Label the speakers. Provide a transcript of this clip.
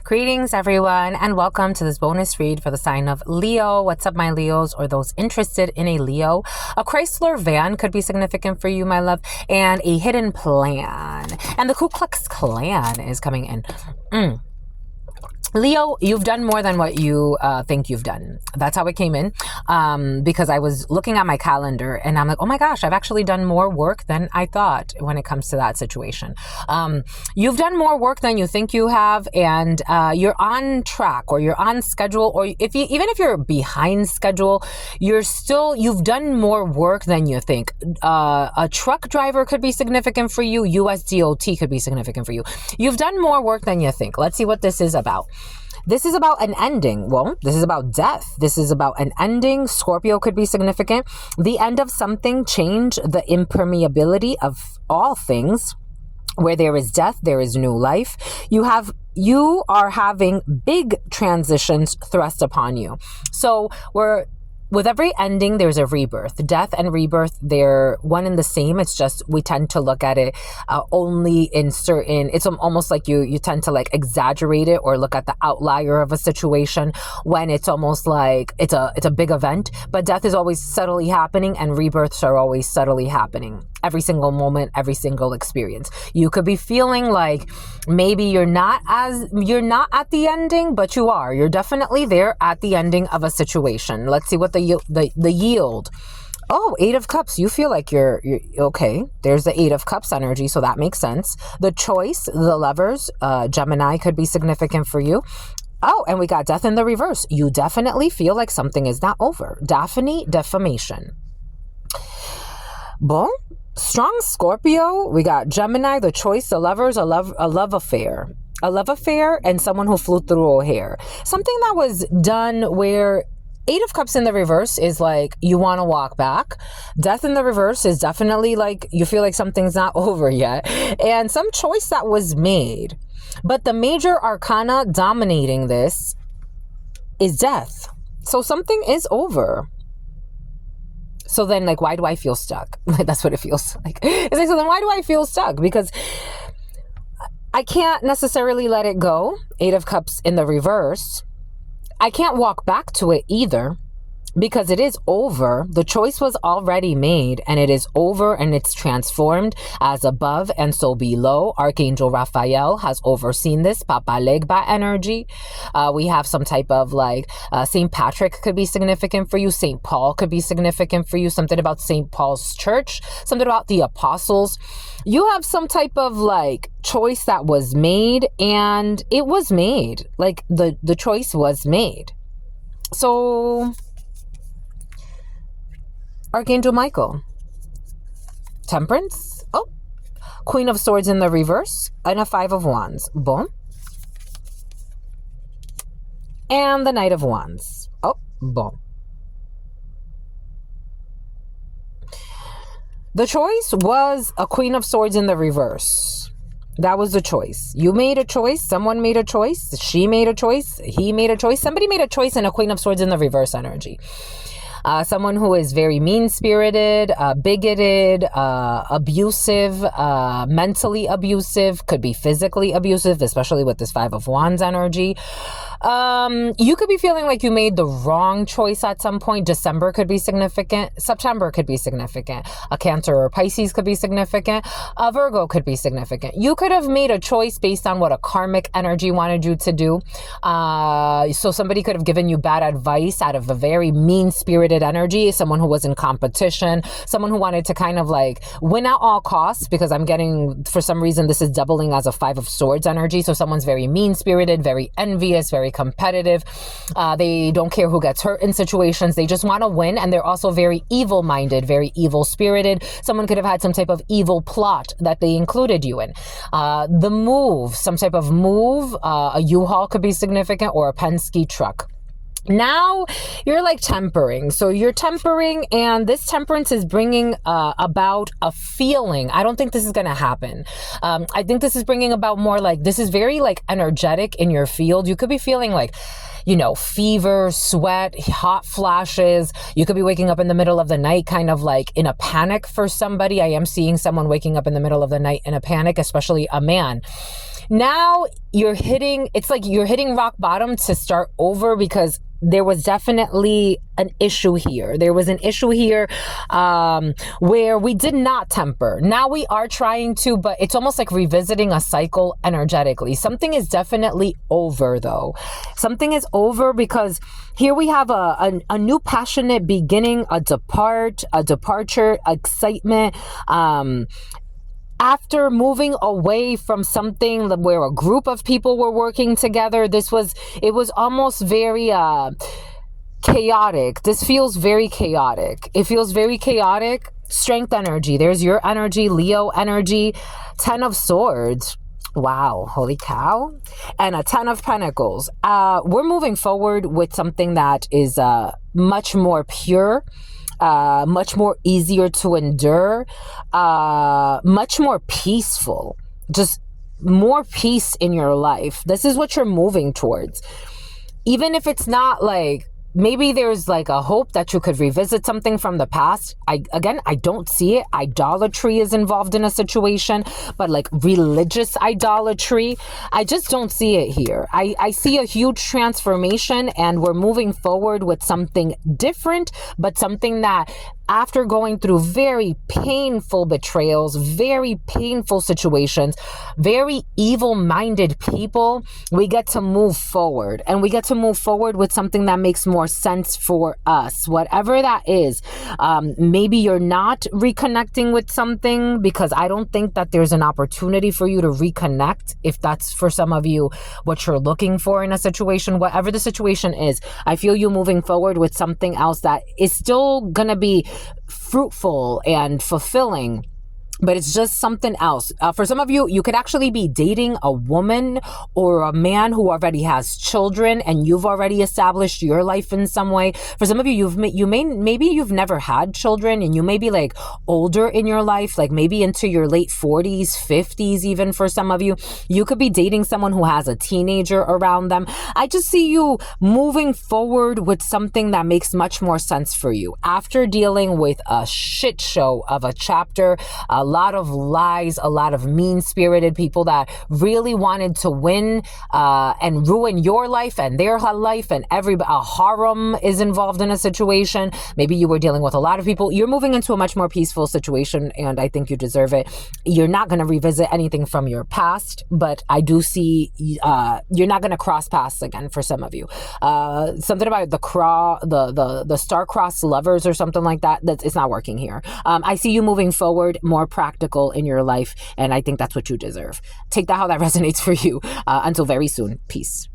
Speaker 1: Greetings, everyone, and welcome to this bonus read for the sign of Leo. What's up, my Leos, or those interested in a Leo? A Chrysler van could be significant for you, my love, and a hidden plan. And the Ku Klux Klan is coming in. Leo, you've done more than what you think you've done. That's how it came in, because I was looking at my calendar and I'm like, oh my gosh, I've actually done more work than I thought when it comes to that situation. You've done more work than you think you have, and you're on track, or you're on schedule, or even if you're behind schedule, you've done more work than you think. A truck driver could be significant for you. USDOT could be significant for you. You've done more work than you think. Let's see what this is about. This is about an ending. Well, this is about death. This is about an ending. Scorpio could be significant. The end of something, change, the impermeability of all things. Where there is death, there is new life. You are having big transitions thrust upon you. So with every ending, there's a rebirth. Death and rebirth, they're one and the same. It's just we tend to look at it only in certain, it's almost like you tend to like exaggerate it or look at the outlier of a situation when it's almost like it's a big event. But death is always subtly happening and rebirths are always subtly happening. Every single moment, every single experience. You could be feeling like maybe you're not at the ending, but you are. You're definitely there at the ending of a situation. Let's see what the yield. Oh, 8 of Cups. You feel like you're okay. There's the 8 of Cups energy, so that makes sense. The choice, the Lovers, Gemini could be significant for you. Oh, and we got Death in the reverse. You definitely feel like something is not over. Daphne, defamation. Boom. Strong Scorpio, we got Gemini, the choice, the Lovers, a love affair. A love affair and someone who flew through O'Hare. Something that was done where 8 of Cups in the reverse is like you want to walk back. Death in the reverse is definitely like you feel like something's not over yet. And some choice that was made. But the major arcana dominating this is death. So something is over. So then, like, why do I feel stuck? That's what it feels like. It's like, so then why do I feel stuck? Because I can't necessarily let it go. 8 of Cups in the reverse. I can't walk back to it either because it is over. The choice was already made and it is over and it's transformed as above and so below. Archangel Raphael has overseen this. Papa Legba energy. We have some type of like St. Patrick could be significant for you. St. Paul could be significant for you. Something about St. Paul's church. Something about the apostles. You have some type of like choice that was made and it was made. Like the choice was made. So Archangel Michael. Temperance. Oh. Queen of Swords in the reverse. And a 5 of Wands. Boom. And the Knight of Wands. Oh. Boom. The choice was a Queen of Swords in the reverse. That was the choice. You made a choice. Someone made a choice. She made a choice. He made a choice. Somebody made a choice in a Queen of Swords in the reverse energy. Someone who is very mean-spirited, bigoted, abusive, mentally abusive, could be physically abusive, especially with this 5 of Wands energy. You could be feeling like you made the wrong choice at some point. December could be significant. September could be significant. A Cancer or Pisces could be significant. A Virgo could be significant. You could have made a choice based on what a karmic energy wanted you to do. So somebody could have given you bad advice out of a very mean-spirited energy, someone who was in competition, someone who wanted to kind of like win at all costs, because I'm getting, for some reason, this is doubling as a 5 of Swords energy. So someone's very mean-spirited, very envious, very competitive. They don't care who gets hurt in situations. They just want to win. And they're also very evil-minded, very evil-spirited. Someone could have had some type of evil plot that they included you in. The move, some type of move, a U-Haul could be significant, or a Penske truck. Now you're like tempering. So you're tempering, and this temperance is bringing about a feeling. I don't think this is going to happen. I think this is bringing about more like, this is very like energetic in your field. You could be feeling like, you know, fever, sweat, hot flashes. You could be waking up in the middle of the night, kind of like in a panic for somebody. I am seeing someone waking up in the middle of the night in a panic, especially a man. Now it's like you're hitting rock bottom to start over, because there was definitely an issue here. There was an issue here where we did not temper. Now we are trying to, but it's almost like revisiting a cycle energetically. Something is definitely over, though. Something is over, because here we have a new passionate beginning, a departure, excitement. After moving away from something where a group of people were working together, it was almost very chaotic. This feels very chaotic. It feels very chaotic. Strength energy. There's your energy, Leo energy. 10 of Swords. Wow, holy cow. And a 10 of Pentacles. We're moving forward with something that is much more pure, much more easier to endure, much more peaceful, just more peace in your life. This is what you're moving towards. Even if it's not like, maybe there's like a hope that you could revisit something from the past. I don't see it. Idolatry is involved in a situation, but like religious idolatry, I just don't see it here. I see a huge transformation, and we're moving forward with something different, but something that, after going through very painful betrayals, very painful situations, very evil-minded people, we get to move forward. And we get to move forward with something that makes more sense for us. Whatever that is. Maybe you're not reconnecting with something, because I don't think that there's an opportunity for you to reconnect, if that's for some of you what you're looking for in a situation. Whatever the situation is, I feel you moving forward with something else that is still gonna be fruitful and fulfilling, but it's just something else. For some of you, you could actually be dating a woman or a man who already has children, and you've already established your life in some way. For some of you, maybe you've never had children, and you may be like older in your life, like maybe into your late 40s, 50s, even for some of you. You could be dating someone who has a teenager around them. I just see you moving forward with something that makes much more sense for you. After dealing with a shit show of a chapter, a lot of lies, a lot of mean-spirited people that really wanted to win and ruin your life and their life, and a harem is involved in a situation. Maybe you were dealing with a lot of people. You're moving into a much more peaceful situation, and I think you deserve it. You're not going to revisit anything from your past, but I do see you're not going to cross paths again for some of you. Something about the star-crossed lovers or something like that, it's not working here. I see you moving forward, more practical in your life, and I think that's what you deserve. Take that how that resonates for you. Until very soon. Peace.